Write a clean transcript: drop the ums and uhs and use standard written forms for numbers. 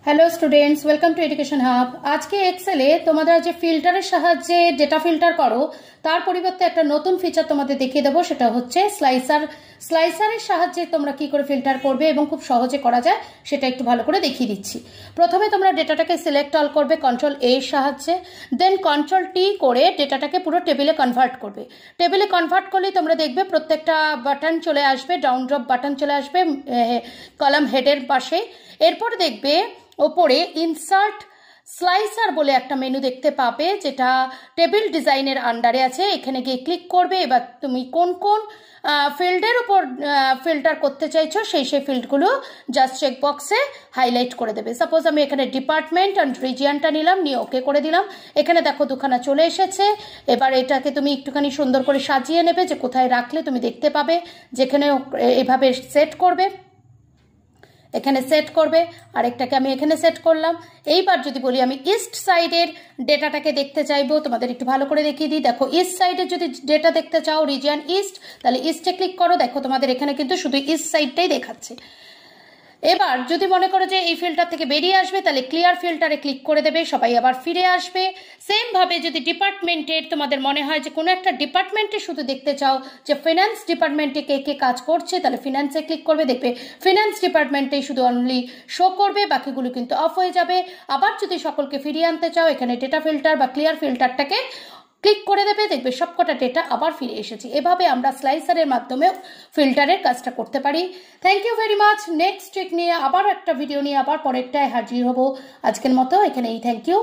Hello students, welcome to education hub. আজকে এক্সেলে তোমরা যে ফিল্টারের সাহায্যে ডেটা ফিল্টার করো তার পরিবর্তে একটা নতুন ফিচার তোমাদের দেখিয়ে দেবো, সেটা হচ্ছে স্লাইসারের সাহায্যে তোমরা কি করে ফিল্টার করবে এবং খুব সহজে করা যায় সেটা একটু ভালো করে দেখিয়ে দিচ্ছি। প্রথমে তোমরা ডেটাটাকে সিলেক্ট অল করবে কন্ট্রোল এর সাহায্যে, দেন কন্ট্রোল টি করে ডেটাটাকে পুরো টেবিলে কনভার্ট করবে। টেবিলে কনভার্ট করলেই তোমরা দেখবে প্রত্যেকটা বাটন চলে আসবে, ডাউন ড্রপ বাটন চলে আসবে কলাম হেডের পাশে। এরপর দেখবে ওপরে ইনসার্ট স্লাইসার বলে একটা মেনু দেখতে পাবে, যেটা টেবিল ডিজাইনের আন্ডারে আছে। এখানে গিয়ে ক্লিক করবে। এবার তুমি কোন কোন ফিল্ডের উপর ফিল্টার করতে চাইছো সেই ফিল্ডগুলো জাস্ট চেক বক্সে হাইলাইট করে দেবে। সাপোজ আমি এখানে ডিপার্টমেন্ট অ্যান্ড রিজিয়নটা নিলাম, নিয়ে ওকে করে দিলাম। এখানে দেখো দুখানা চলে এসেছে। এবার এটাকে তুমি একটুখানি সুন্দর করে সাজিয়ে নেবে, যে কোথায় রাখলে তুমি দেখতে পাবে, যেখানে এভাবে সেট করবে, এখানে সেট করবে। আরেকটাকে আমি এখানে সেট করলাম। এইবার যদি বলি আমি ইস্ট সাইডের ডেটাটাকে দেখতে চাইবো, তোমাদের একটু ভালো করে দেখিয়ে দিই। দেখো ইস্ট সাইডের যদি ডেটা দেখতে চাও, রিজিয়ন ইস্ট, তাহলে ইস্টে ক্লিক করো। দেখো তোমাদের এখানে কিন্তু শুধু ইস্ট সাইডটাই দেখাচ্ছে। এবার যদি মনে করো যে এই ফিল্টার থেকে বেরিয়ে আসবে, তাহলে ক্লিয়ার ফিল্টারে ক্লিক করে দেবে, সবাই আবার ফিরে আসবে। সেম ভাবে যদি ডিপার্টমেন্টের তোমাদের মনে হয় যে কোনো একটা ডিপার্টমেন্টে শুধু দেখতে চাও যে ফিনান্স ডিপার্টমেন্টে কে কে কাজ করছে, তাহলে ফিনান্সে ক্লিক করবে। দেখবে ফিনান্স ডিপার্টমেন্টেই শুধু অনলি শো করবে, বাকিগুলো কিন্তু অফ হয়ে যাবে। আবার যদি সকলকে ফিরিয়ে আনতে চাও, এখানে ডেটা ফিল্টার বা ক্লিয়ার ফিল্টারটাকে ক্লিক করে দেবে, দেখবে সবকটা ডেটা আবার ফিরে এসেছে। এভাবে আমরা স্লাইসারের মাধ্যমেও ফিল্টারের কাজটা করতে পারি। Thank you very much. Next week নিয়ে আবার একটা ভিডিও নিয়ে আবার পরেরটায় হাজির হব। আজকের মতো এখানেই, থ্যাংক ইউ।